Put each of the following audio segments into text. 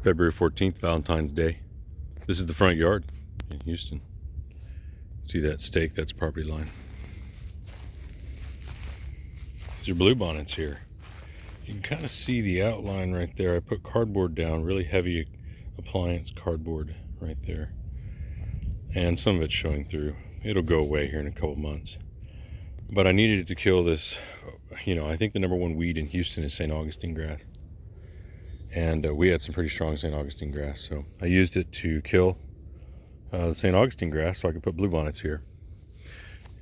February 14th, Valentine's Day. This is the front yard in Houston. See that stake? That's property line. These are bluebonnets here. You can kind of see the outline right there. I put cardboard down, really heavy appliance cardboard right there. And some of it's showing through. It'll go away here in a couple months. But I needed to kill this, I think the number one weed in Houston is St. Augustine grass. And we had some pretty strong St. Augustine grass, so I used it to kill the St. Augustine grass so I could put bluebonnets here.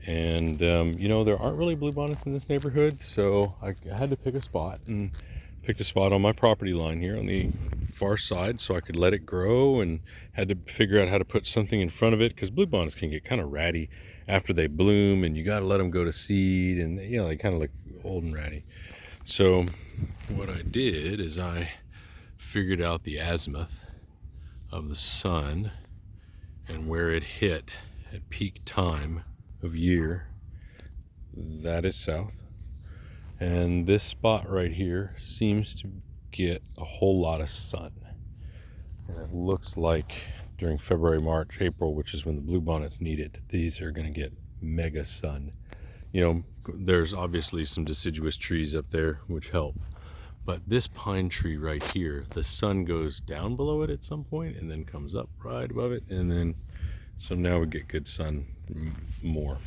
And, there aren't really bluebonnets in this neighborhood, so I had to pick a spot, and picked a spot on my property line here on the far side so I could let it grow, and had to figure out how to put something in front of it, because bluebonnets can get kind of ratty after they bloom, and you got to let them go to seed, and, they kind of look old and ratty. So what I did is I figured out the azimuth of the sun and where it hit at peak time of year. That is south, and this spot right here seems to get a whole lot of sun, and it looks like during February, March, April, which is when the bluebonnets need it, these are going to get mega sun. There's obviously some deciduous trees up there which help, but this pine tree right here, the sun goes down below it at some point and then comes up right above it, and then so now we get good sun more.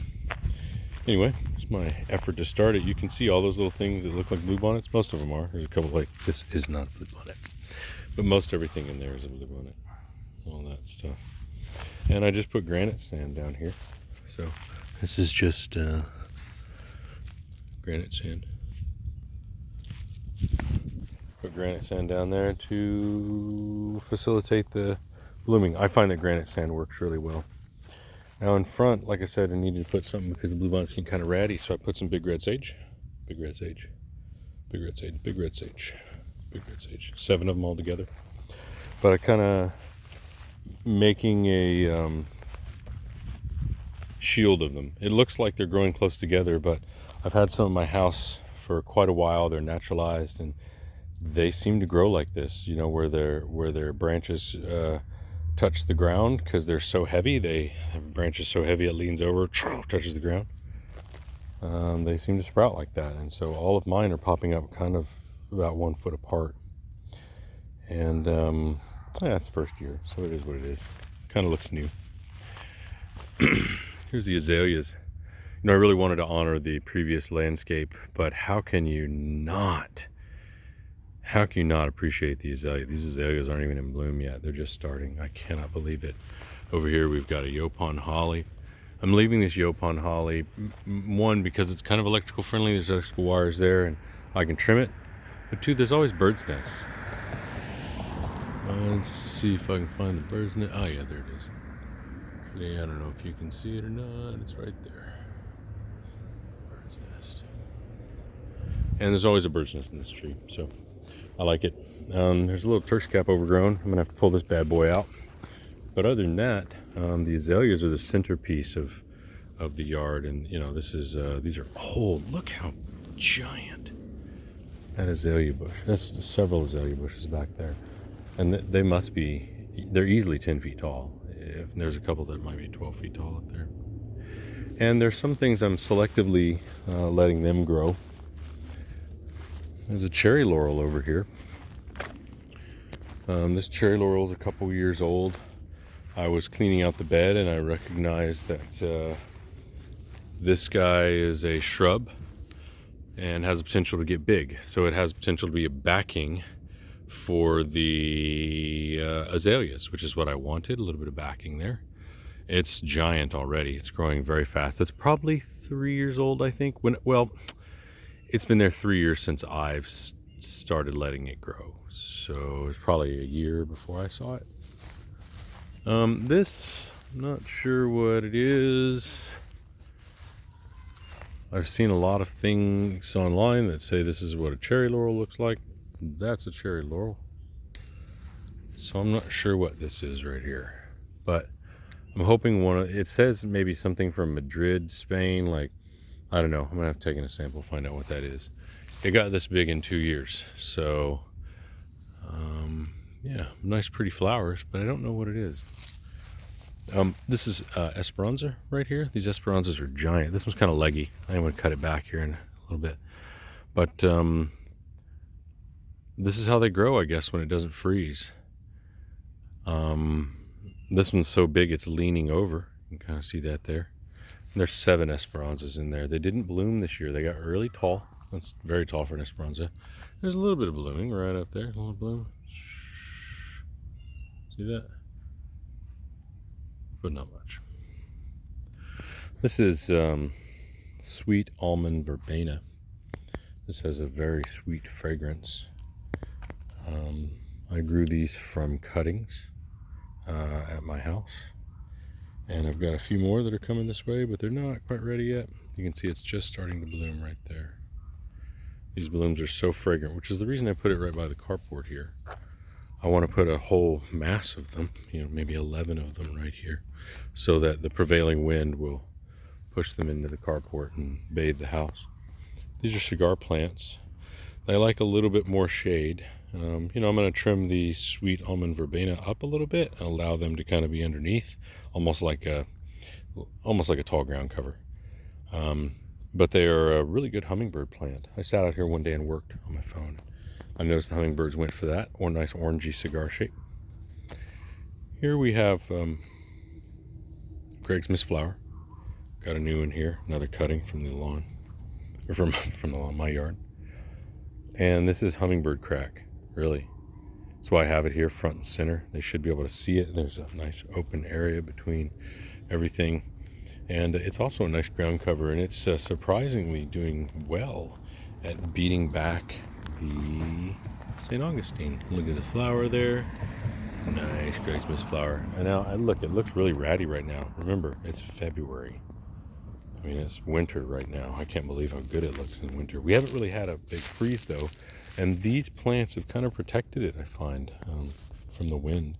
Anyway, it's my effort to start it. You can see all those little things that look like bluebonnets. Most of them are. There's a couple like, this is not a bluebonnet, but most everything in there is a bluebonnet. All that stuff. And I just put granite sand down here. So this is just granite sand. Put granite sand down there to facilitate the blooming. I find that granite sand works really well. Now in front, like I said, I needed to put something because the bluebonnets get kind of ratty, so I put some big red sage. Big red sage. Big red sage. Big red sage. Big red sage. 7 of them all together. But I kind of making a shield of them. It looks like they're growing close together, but I've had some in my house for quite a while. They're naturalized, and they seem to grow like this, where their branches touch the ground because they're so heavy. They have branches so heavy it leans over, touches the ground. They seem to sprout like that, and so all of mine are popping up kind of about 1 foot apart. And it's first year, so it is what it is. Kind of looks new. Here's the azaleas. I really wanted to honor the previous landscape, but how can you not appreciate the azaleas? These azaleas aren't even in bloom yet. They're just starting. I cannot believe it. Over here we've got a Yopon holly. I'm leaving this Yopon holly, one, because it's kind of electrical friendly. There's electrical wires there and I can trim it. But 2, there's always bird's nests. Let's see if I can find the bird's nest. Oh yeah, there it is. Yeah, I don't know if you can see it or not. It's right there. Bird's nest. And there's always a bird's nest in this tree, so I like it. There's a little Turk's cap overgrown. I'm gonna have to pull this bad boy out. But other than that, the azaleas are the centerpiece of the yard, and this is these are old. Look how giant that azalea bush. That's several azalea bushes back there, and they're easily 10 feet tall. If there's a couple that might be 12 feet tall up there. And there's some things I'm selectively letting them grow. There's a cherry laurel over here. This cherry laurel is a couple years old. I was cleaning out the bed and I recognized that this guy is a shrub and has the potential to get big. So it has potential to be a backing for the azaleas, which is what I wanted, a little bit of backing there. It's giant already. It's growing very fast. It's probably 3 years old, I think. It's been there 3 years since I've started letting it grow. So it's probably a year before I saw it. This, I'm not sure what it is. I've seen a lot of things online that say this is what a cherry laurel looks like. That's a cherry laurel. So I'm not sure what this is right here. But I'm hoping it says maybe something from Madrid, Spain, like, I don't know. I'm gonna have to take in a sample, find out what that is. It got this big in 2 years. So Yeah, nice pretty flowers, but I don't know what it is. This is Esperanza right here. These Esperanzas are giant. This one's kind of leggy. I'm going to cut it back here in a little bit. But this is how they grow, I guess, when it doesn't freeze. This one's so big it's leaning over. You can kind of see that there. And there's 7 Esperanzas in there. They didn't bloom this year. They got really tall. That's very tall for an Esperanza. There's a little bit of blooming right up there. A little bloom. See that? But not much. This is sweet almond verbena. This has a very sweet fragrance. I grew these from cuttings at my house, and I've got a few more that are coming this way, but they're not quite ready yet. You can see it's just starting to bloom right there. These blooms are so fragrant, which is the reason I put it right by the carport here. I want to put a whole mass of them, maybe 11 of them right here, so that the prevailing wind will push them into the carport and bathe the house. These are cigar plants. They like a little bit more shade. I'm going to trim the sweet almond verbena up a little bit and allow them to kind of be underneath, almost like a tall ground cover. But they are a really good hummingbird plant. I sat out here one day and worked on my phone. I noticed the hummingbirds went for that, or nice orangey cigar shape. Here we have Gregg's Mistflower. Got a new one here, another cutting from the lawn, or from the lawn, my yard. And this is hummingbird crack, really. That's why I have it here front and center. They should be able to see it. There's a nice open area between everything. And it's also a nice ground cover, and it's surprisingly doing well at beating back the St. Augustine. Look at the flower there. Nice, Gregg's Mistflower. And now, look, it looks really ratty right now. Remember, it's February. I mean, it's winter right now. I can't believe how good it looks in winter. We haven't really had a big freeze, though, and these plants have kind of protected it, I find, from the wind.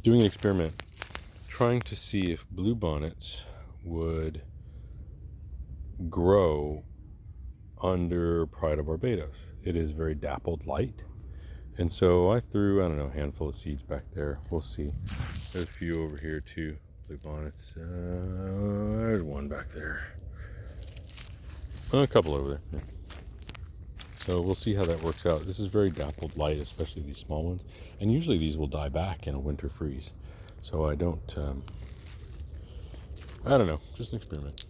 Doing an experiment, trying to see if bluebonnets would grow under Pride of Barbados. It is very dappled light, and so I threw, I don't know, a handful of seeds back there. We'll see. There's a few over here too. Bluebonnets. There's one back there. A couple over there. Yeah. So we'll see how that works out. This is very dappled light, especially these small ones. And usually these will die back in a winter freeze. So I don't know, just an experiment.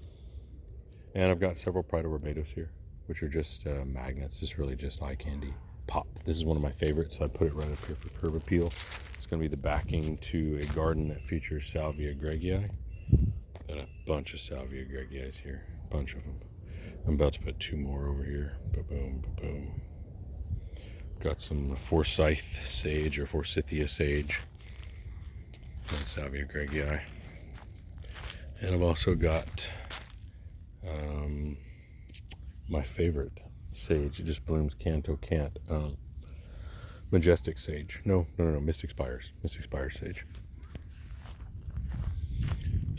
And I've got several Pride of Barbados here, which are just magnets. This is really just eye candy. Pop. This is one of my favorites, so I put it right up here for curb appeal. It's going to be the backing to a garden that features Salvia Greggii. Got a bunch of Salvia Greggii here, a bunch of them. I'm about to put 2 more over here. Ba-boom, ba-boom. Got some Forsyth sage or Forsythia sage. And Salvia Greggii. And I've also got my favorite sage. It just blooms canto cant. Majestic sage. No, Mystic Spires. Mystic Spires sage.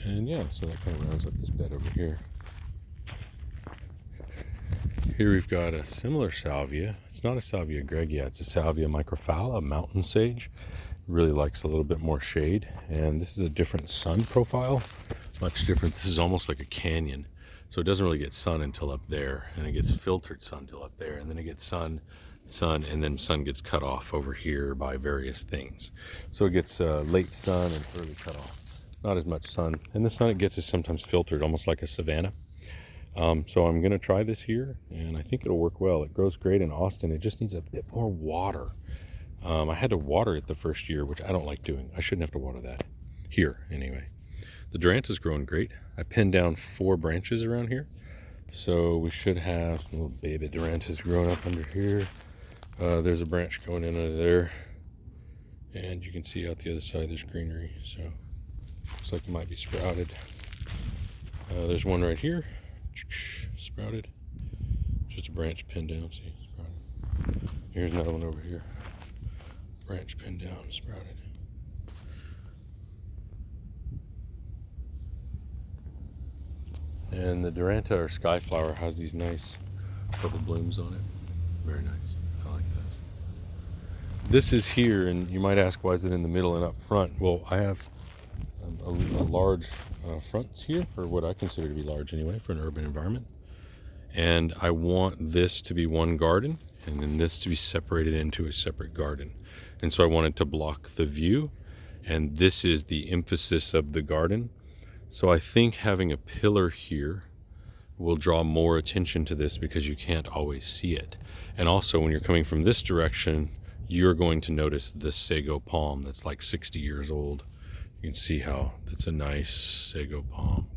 And yeah, so that kind of rounds up this bed over here. Here we've got a similar salvia. It's not a Salvia Greggii, it's a Salvia microphala, a mountain sage. It really likes a little bit more shade. And this is a different sun profile. Much different. This is almost like a canyon. So it doesn't really get sun until up there, and it gets filtered sun till up there, and then it gets sun, and then sun gets cut off over here by various things. So it gets late sun and early cutoff. Not as much sun, and the sun it gets is sometimes filtered, almost like a savanna. So I'm going to try this here, and I think it'll work well. It grows great in Austin. It just needs a bit more water. I had to water it the first year, which I don't like doing. I shouldn't have to water that here anyway. The Duranta's growing great. I pinned down 4 branches around here. So we should have little baby Durantas growing up under here. There's a branch going in under there. And you can see out the other side there's greenery. So looks like it might be sprouted. There's one right here. Sprouted. Just a branch pinned down. See, sprouted. Here's another one over here. Branch pinned down, sprouted. And the Duranta or Skyflower has these nice purple blooms on it. Very nice. I like this is here, and you might ask, why is it in the middle and up front? Well, I have a large front here, or what I consider to be large anyway, for an urban environment. And I want this to be one garden, and then this to be separated into a separate garden. And so I wanted to block the view, and this is the emphasis of the garden. So I think having a pillar here will draw more attention to this because you can't always see it. And also when you're coming from this direction, you're going to notice the sago palm that's like 60 years old. You can see how that's a nice sago palm.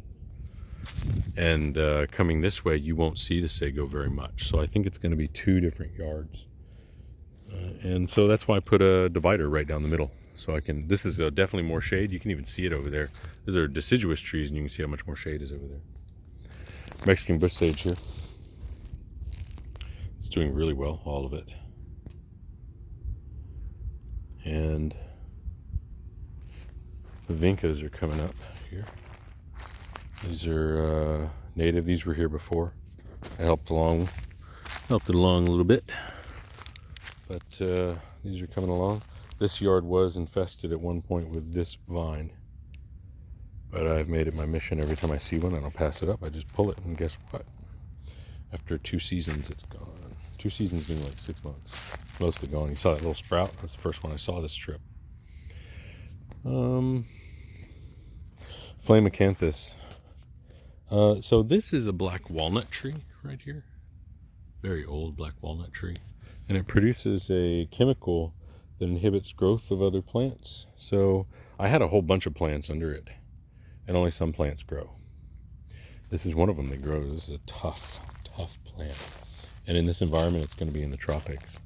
And coming this way, you won't see the sago very much. So I think it's going to be two different yards. And so that's why I put a divider right down the middle. So I can, this is definitely more shade. You can even see it over there. Those are deciduous trees, and you can see how much more shade is over there. Mexican bush sage here. It's doing really well, all of it. And the vincas are coming up here. These are native. These were here before. I helped it along a little bit. But these are coming along. This yard was infested at one point with this vine. But I've made it my mission every time I see one, I don't pass it up. I just pull it, and guess what? After 2 seasons, it's gone. 2 seasons being like 6 months. Mostly gone. You saw that little sprout? That's the first one I saw this trip. Flame Acanthus. So this is a black walnut tree right here. Very old black walnut tree. And it produces a chemical that inhibits growth of other plants. So I had a whole bunch of plants under it, and only some plants grow. This is one of them that grows. This is a tough plant. And in this environment, it's going to be in the tropics.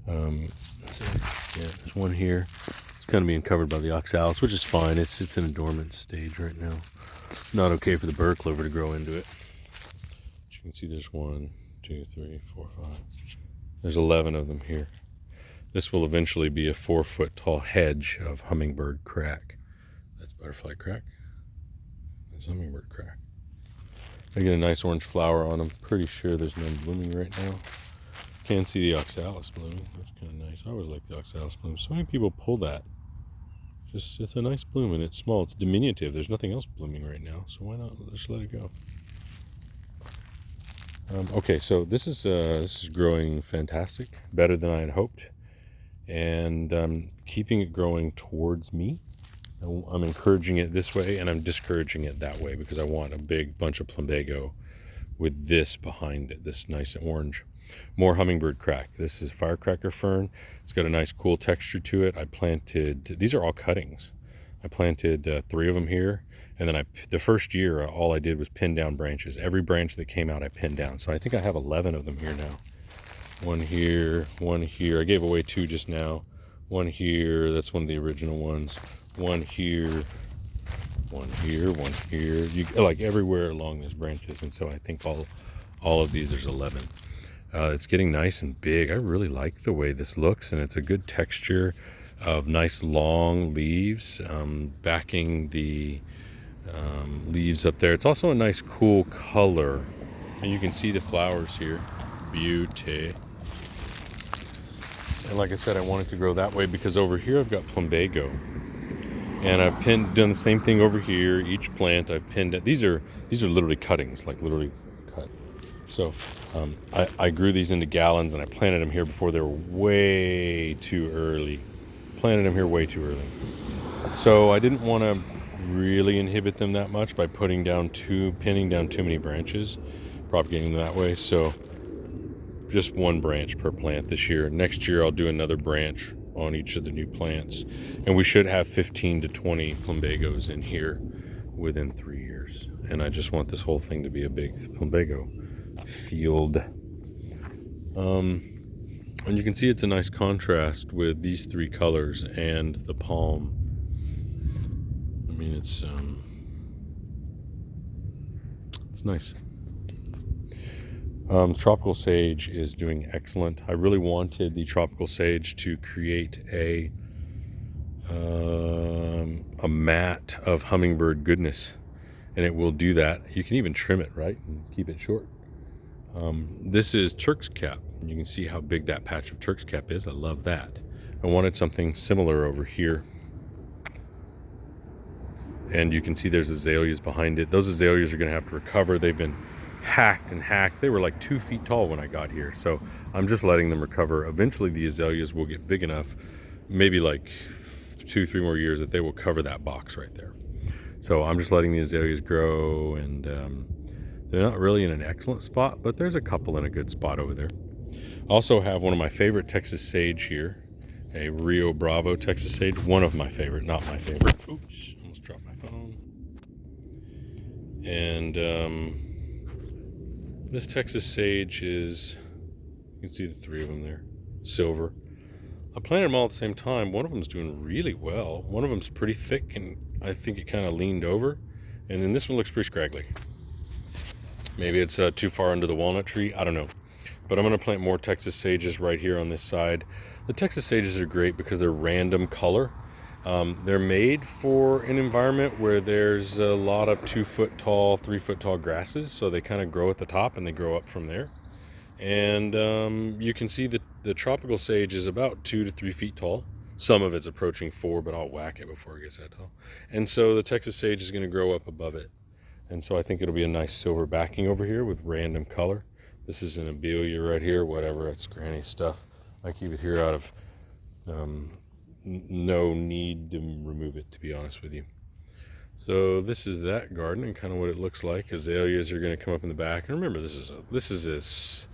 There's one here. It's kind of being covered by the oxalis, which is fine. It's in a dormant stage right now. Not okay for the burr clover to grow into it. But you can see there's 1, 2, 3, 4, 5. There's 11 of them here. This will eventually be a 4-foot tall hedge of hummingbird crack. That's butterfly crack. That's hummingbird crack. I get a nice orange flower on them. Pretty sure there's none blooming right now. Can see the oxalis blooming. That's kind of nice. I always like the oxalis bloom. So many people pull that. It's a nice bloom, and it's small. It's diminutive. There's nothing else blooming right now, so why not just let it go? Okay, so this is growing fantastic, better than I had hoped, and keeping it growing towards me. I'm encouraging it this way, and I'm discouraging it that way because I want a big bunch of Plumbago with this behind it, this nice orange. More hummingbird crack. This is Firecracker fern. It's got a nice cool texture to it. I planted, these are all cuttings. I planted 3 of them here, and then the first year all I did was pin down branches. Every branch that came out I pinned down. So I think I have 11 of them here now. 1 here, 1 here. I gave away 2 just now. 1 here, that's one of the original ones. 1 here, 1 here, 1 here. Like everywhere along these branches, and so I think all of these, there's 11. It's getting nice and big. I really like the way this looks, and it's a good texture of nice long leaves backing the leaves up there. It's also a nice cool color, and you can see the flowers here. Beauty. And like I said, I want it to grow that way because over here I've got Plumbago, and I've done the same thing over here. Each plant I've pinned it. These are literally cuttings, like literally cut. So I grew these into gallons, and I planted them here before they were way too early. Planted them here way too early. So I didn't want to really inhibit them that much by pinning down too many branches, propagating them that way. So just 1 branch per plant this year. Next year I'll do another branch on each of the new plants, and we should have 15 to 20 Plumbagos in here within 3 years. And I just want this whole thing to be a big Plumbago field. And you can see it's a nice contrast with these 3 colors and the palm. I mean, it's nice. Tropical sage is doing excellent. I really wanted the tropical sage to create a mat of hummingbird goodness, and it will do that. You can even trim it, right, and keep it short. This is Turk's cap. You can see how big that patch of Turk's cap is. I love that. I wanted something similar over here. And you can see there's azaleas behind it. Those azaleas are going to have to recover. They've been hacked and hacked. They were like 2 feet tall when I got here. So I'm just letting them recover. Eventually the azaleas will get big enough, maybe like 2-3 more years, that they will cover that box right there. So I'm just letting the azaleas grow, and they're not really in an excellent spot, but there's a couple in a good spot over there. Also have one of my favorite Texas sage here, a Rio Bravo Texas sage. One of my favorite, not my favorite. Oops, almost dropped my phone. And this Texas sage is, you can see the 3 of them there, silver. I planted them all at the same time. One of them's doing really well. One of them's pretty thick, and I think it kind of leaned over. And then this one looks pretty scraggly. Maybe it's too far under the walnut tree. I don't know. But I'm going to plant more Texas sages right here on this side. The Texas sages are great because they're random color. They're made for an environment where there's a lot of 2-foot tall, 3-foot tall grasses. So they kind of grow at the top and they grow up from there. And you can see that the tropical sage is about 2 to 3 feet tall. Some of it's approaching 4, but I'll whack it before it gets that tall. And so the Texas sage is going to grow up above it. And so I think it'll be a nice silver backing over here with random color. This is an Abelia right here, whatever, it's granny stuff. I keep it here out of no need to remove it, to be honest with you. So this is that garden and kind of what it looks like. Azaleas are going to come up in the back. And remember, this is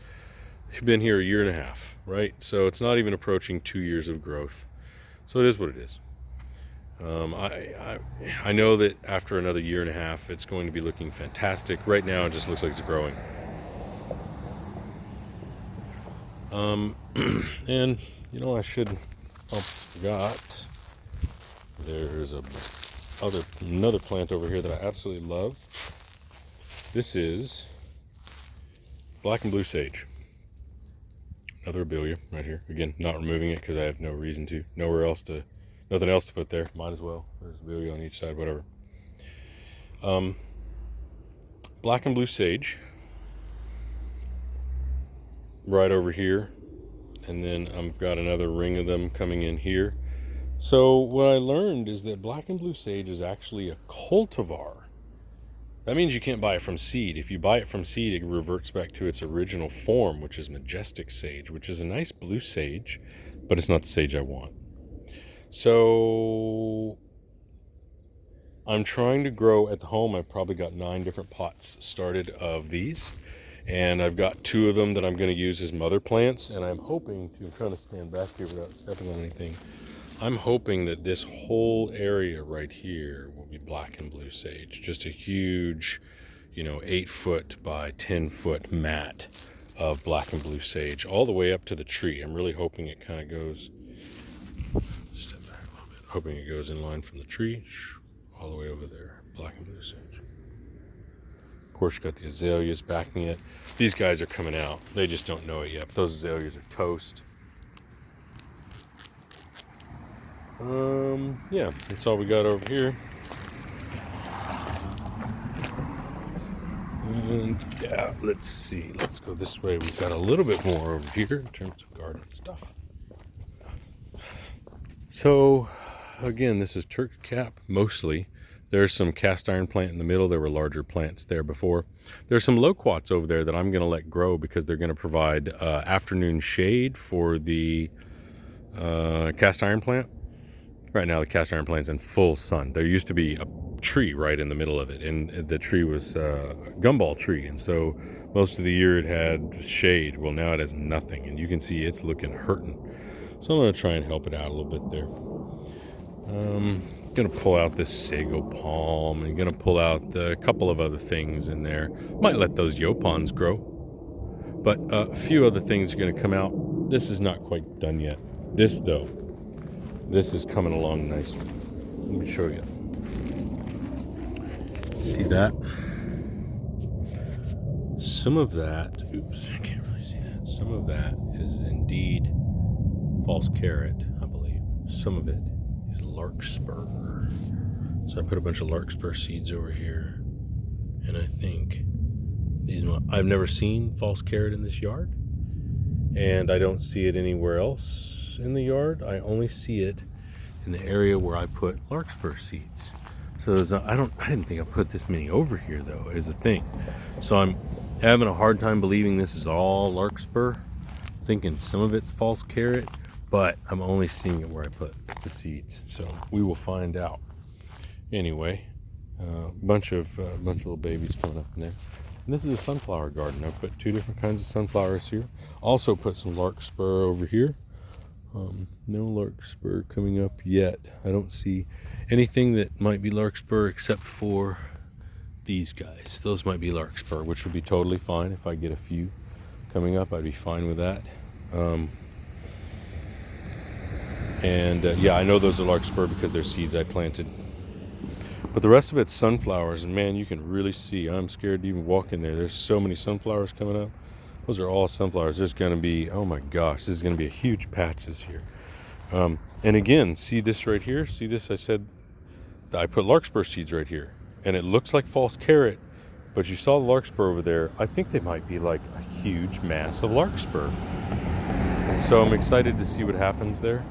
been here 1.5 years, right? So it's not even approaching 2 years of growth. So it is what it is. I know that after another 1.5 years, it's going to be looking fantastic. Right now, it just looks like it's growing. And you know, I forgot. There's another plant over here that I absolutely love. This is black and blue sage. Another Abelia right here. Again, not removing it because I have no reason to. Nothing else to put there. Might as well. There's Abelia on each side, whatever. Black and blue sage. Right over here. And then I've got another ring of them coming in here. So what I learned is that black and blue sage is actually a cultivar. That means you can't buy it from seed. If you buy it from seed, it reverts back to its original form, which is majestic sage, which is a nice blue sage, but it's not the sage I want. So I'm trying to grow at the home. I've probably got 9 different pots started of these, and I've got 2 of them that I'm going to use as mother plants, and I'm trying to stand back here without stepping on anything. I'm hoping that this whole area right here will be black and blue sage. Just a huge, 8-foot by 10-foot mat of black and blue sage all the way up to the tree. I'm really hoping it kind of goes, step back a little bit, hoping it goes in line from the tree all the way over there, black and blue sage. Of course, you've got the azaleas backing it. These guys are coming out. They just don't know it yet, but those azaleas are toast. Yeah, that's all we got over here. And yeah, let's see. Let's go this way. We've got a little bit more over here in terms of garden stuff. So, again, this is Turk cap mostly. There's some cast iron plant in the middle. There were larger plants there before. There's some loquats over there that I'm going to let grow because they're going to provide afternoon shade for the cast iron plant. Right now, the cast iron plant's in full sun. There used to be a tree right in the middle of it, and the tree was a gumball tree, and so most of the year it had shade. Well, now it has nothing, and you can see it's looking hurting. So I'm going to try and help it out a little bit there. Going to pull out this sago palm, and going to pull out a couple of other things in there. Might let those yopons grow, but a few other things are going to come out. This is not quite done yet. This, though. This is coming along nicely. Let me show you. See that? Some of that, oops, I can't really see that. Some of that is indeed false carrot, I believe. Some of it is Larkspur. So I put a bunch of Larkspur seeds over here. And I think I've never seen false carrot in this yard, and I don't see it anywhere else in the yard. I only see it in the area where I put larkspur seeds. So I didn't think I put this many over here though, is the thing. So I'm having a hard time believing this is all larkspur, thinking some of it's false carrot, but I'm only seeing it where I put the seeds. So we will find out. Anyway, bunch of little babies coming up in there. And this is a sunflower garden. I put 2 different kinds of sunflowers here. Also put some larkspur over here. No larkspur coming up yet. I don't see anything that might be larkspur except for these guys. Those might be larkspur, which would be totally fine. If I get a few coming up, I'd be fine with that. Yeah, I know those are larkspur because they're seeds I planted. But the rest of it's sunflowers, and man, you can really see. I'm scared to even walk in there. There's so many sunflowers coming up. Those are all sunflowers. There's going to be, oh my gosh, this is going to be a huge patch this year. And again, see this right here? See this? I said I put larkspur seeds right here. And it looks like false carrot, but you saw the larkspur over there. I think they might be like a huge mass of larkspur. So I'm excited to see what happens there.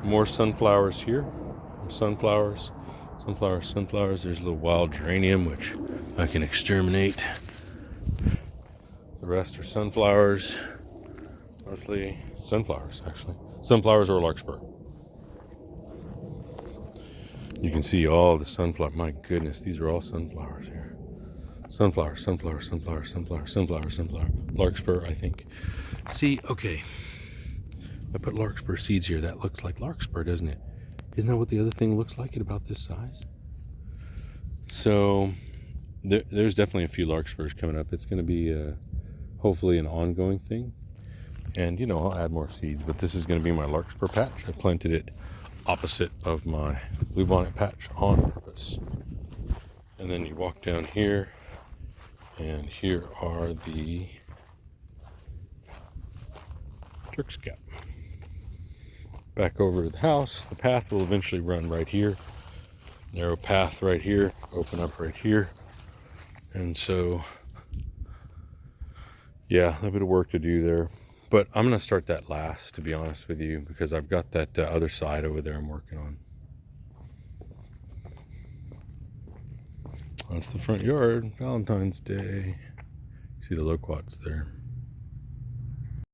More sunflowers here. Sunflowers. Sunflowers. There's a little wild geranium, which I can exterminate. The rest are sunflowers. Mostly sunflowers, actually. Sunflowers or larkspur. You can see all the sunflower. My goodness, these are all sunflowers here. Sunflower. Larkspur, I think. See, okay. I put larkspur seeds here. That looks like larkspur, doesn't it? Isn't that what the other thing looks like at about this size? So there's definitely a few larkspurs coming up. It's going to be hopefully an ongoing thing. And, I'll add more seeds. But this is going to be my larkspur patch. I planted it opposite of my bluebonnet patch on purpose. And then you walk down here. And here are the Turk's cap. Back over to the house. The path will eventually run right here. Narrow path right here. Open up right here. And so, yeah, a little bit of work to do there. But I'm going to start that last, to be honest with you, because I've got that other side over there I'm working on. That's the front yard. Valentine's Day. See the loquats there.